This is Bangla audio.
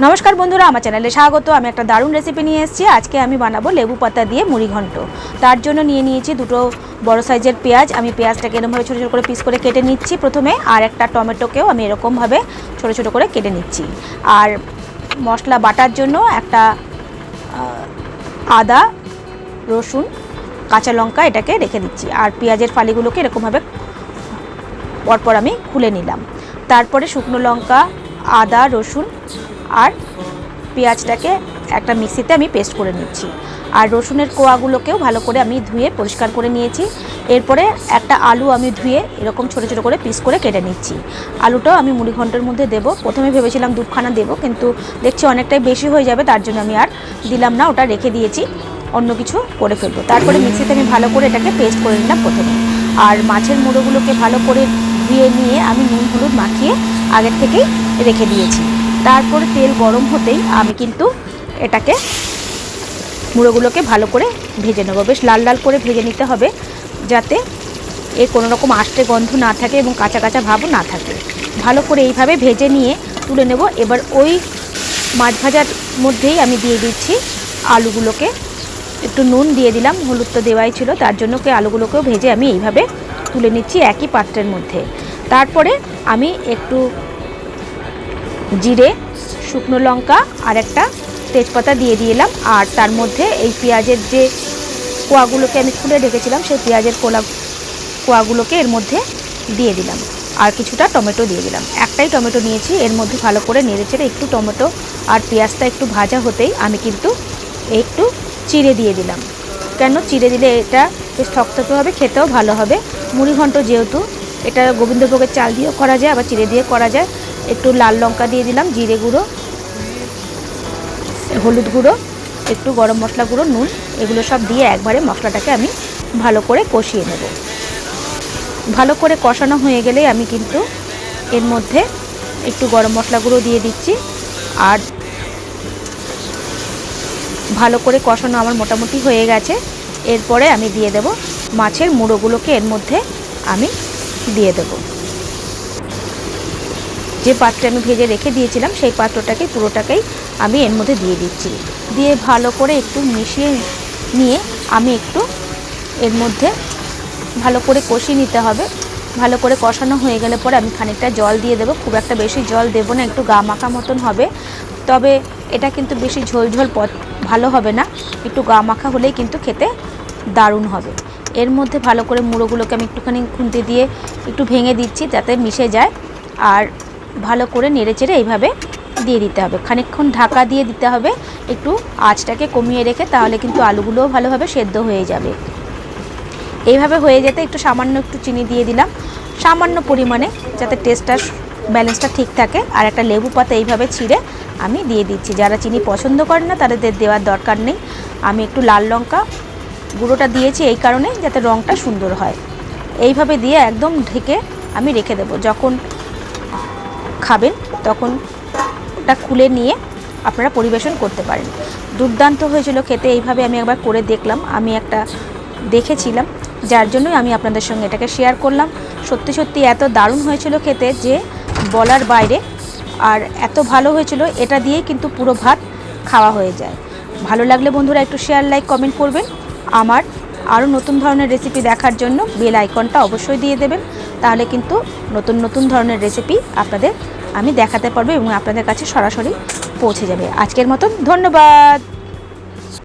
नमस्कार बंधुरा आमार चैनेले स्वागत। आमी एक दारुण रेसिपि निये एसेछि। आजके आमी बानाबो लेबू पाता दिए मुड़ी घंट। तार जोन्नो निये नियेछि दुटो बड़ो साइजेर पेঁয়াজ। आमी पेঁয়াজটাকে एरकम भावे छोटो छोटो करे पिस करे केटे निচ্ছি प्रथमे, और एकटा टमेटोकेও आमी एरकम भावे छोटो छोटो करे केटे निচ্ছি। और मशला बाटार जोन्नो एकटा आदा रसुन काँचा लंका एटाके रेखे दिচ্ছি। और पेঁয়াজের फालिगुलोके एरकम भावे परपर आमी खुले निलाम। तारपरे शुकनो लंका आदा रसुन और पेঁয়াজটাকে একটা মিক্সিতে আমি পেস্ট করে নিচ্ছি। আর রসুনের কোয়াগুলোকেও ভালো করে আমি ধুয়ে পরিষ্কার করে নিয়েছি। এরপরে একটা আলু আমি ধুয়ে এরকম ছোট ছোট করে পিস করে কেটে নিচ্ছি। আলুটাও আমি মুড়ি ঘন্টের মধ্যে দেব। প্রথমে ভেবেছিলাম দুখানা দেব, কিন্তু দেখছি অনেকটাই বেশি হয়ে যাবে, তার জন্য আমি আর দিলাম না, ওটা রেখে দিয়েছি, অন্য কিছু করে ফেলবো। তারপরে মিক্সিতে আমি ভালো করে এটাকে পেস্ট করে নিলাম প্রথমে। আর মাছের মুড়োগুলোকে ভালো করে ধুয়ে নিয়ে আমি নুন হলুদ মাখিয়ে আগের থেকেই রেখে দিয়েছি। তারপরে তেল গরম হতেই আমি কিন্তু এটাকে মুড়োগুলোকে ভালো করে ভেজে নেব। বেশ লাল লাল করে ভেজে নিতে হবে, যাতে এর কোনো রকম আষ্টে গন্ধ না থাকে এবং কাঁচা কাঁচা ভাবও না থাকে। ভালো করে এইভাবে ভেজে নিয়ে তুলে নেব। এবার ওই মাছ ভাজার মধ্যেই আমি দিয়ে দিচ্ছি আলুগুলোকে। একটু নুন দিয়ে দিলাম, হলুদ তো দেওয়াই ছিল, তার জন্য আলুগুলোকেও ভেজে আমি এইভাবে তুলে নিচ্ছি একই পাত্রের মধ্যে। তারপরে আমি একটু জিরে শুকনো লঙ্কা আর একটা তেজপাতা দিয়ে দিলাম। আর তার মধ্যে এই পেঁয়াজের যে কোয়াগুলোকে আমি খুলে রেখেছিলাম সেই পেঁয়াজের কোয়াগুলোকে এর মধ্যে দিয়ে দিলাম। আর কিছুটা টমেটো দিয়ে দিলাম। একটাই টমেটো নিয়েছি। এর মধ্যে ভালো করে নেড়েচেড়ে একটু টমেটো আর পেঁয়াজটা একটু ভাজা হতেই আমি কিন্তু একটু চিড়ে দিয়ে দিলাম। কেন চিড়ে দিলে এটা বেশ থকথকে হবে, খেতেও ভালো হবে। মুড়ি ঘন্ট যেহেতু, এটা গোবিন্দভোগের চাল দিয়েও করা যায়, আবার চিড়ে দিয়ে করা যায়। একটু লাল লঙ্কা দিয়ে দিলাম, জিরে গুঁড়ো, হলুদ গুঁড়ো, একটু গরম মশলা গুঁড়ো, নুন, এগুলো সব দিয়ে একবারে মশলাটাকে আমি ভালো করে কষিয়ে নেব। ভালো করে কষানো হয়ে গেলে আমি কিন্তু এর মধ্যে একটু গরম মশলা গুঁড়ো দিয়ে দিচ্ছি। আর ভালো করে কষানো আমার মোটামুটি হয়ে গেছে। এরপরে আমি দিয়ে দেব মাছের মুড়োগুলোকে, এর মধ্যে আমি দিয়ে দেব। যে পাত্রে আমি ভেজে রেখে দিয়েছিলাম সেই পাত্রটাকে পুরোটাকেই আমি এর মধ্যে দিয়ে দিচ্ছি। দিয়ে ভালো করে একটু মিশিয়ে নিয়ে আমি একটু এর মধ্যে ভালো করে কষিয়ে নিতে হবে। ভালো করে কষানো হয়ে গেলে পরে আমি খানিকটা জল দিয়ে দেবো। খুব একটা বেশি জল দেবো না, একটু গা মাখা মতন হবে। তবে এটা কিন্তু বেশি ঝোল ঝোল ভালো হবে না, একটু গা মাখা হলেই কিন্তু খেতে দারুণ হবে। এর মধ্যে ভালো করে মুড়োগুলোকে আমি একটুখানি খুন্তি দিয়ে একটু ভেঙে দিচ্ছি যাতে মিশে যায়। আর ভালো করে নেড়েচেড়ে এইভাবে দিয়ে দিতে হবে। খানিকক্ষণ ঢাকা দিয়ে দিতে হবে, একটু আঁচটাকে কমিয়ে রেখে, তাহলে কিন্তু আলুগুলোও ভালোভাবে সেদ্ধ হয়ে যাবে। এইভাবে হয়ে যেতে একটু সামান্য একটু চিনি দিয়ে দিলাম, সামান্য পরিমাণে, যাতে টেস্টটা ব্যালেন্সটা ঠিক থাকে। আর একটা লেবু পাতা এইভাবে ছিঁড়ে আমি দিয়ে দিচ্ছি। যারা চিনি পছন্দ করেন না তাদের দেওয়ার দরকার নেই। আমি একটু লাল লঙ্কা গুঁড়োটা দিয়েছি এই কারণে যাতে রঙটা সুন্দর হয়। এইভাবে দিয়ে একদম ঢেকে আমি রেখে দেবো। যখন খাবেন তখন ওটা খুলে নিয়ে আপনারা পরিবেশন করতে পারেন। দুর্দান্ত হয়েছিল খেতে। এইভাবে আমি একবার করে দেখলাম, আমি একটা দেখেছিলাম, যার জন্যই আমি আপনাদের সঙ্গে এটাকে শেয়ার করলাম। সত্যি সত্যি এত দারুণ হয়েছিল খেতে যে বলার বাইরে। আর এত ভালো হয়েছিল, এটা দিয়েই কিন্তু পুরো ভাত খাওয়া হয়ে যায়। ভালো লাগলে বন্ধুরা একটু শেয়ার লাইক কমেন্ট করবেন। আমার আরও নতুন ধরনের রেসিপি দেখার জন্য বেল আইকনটা অবশ্যই দিয়ে দেবেন, তাহলে কিন্তু নতুন নতুন ধরনের রেসিপি আপনাদের আমি দেখাতে পারবো এবং আপনাদের কাছে সরাসরি পৌঁছে যাবে। আজকের মতন ধন্যবাদ।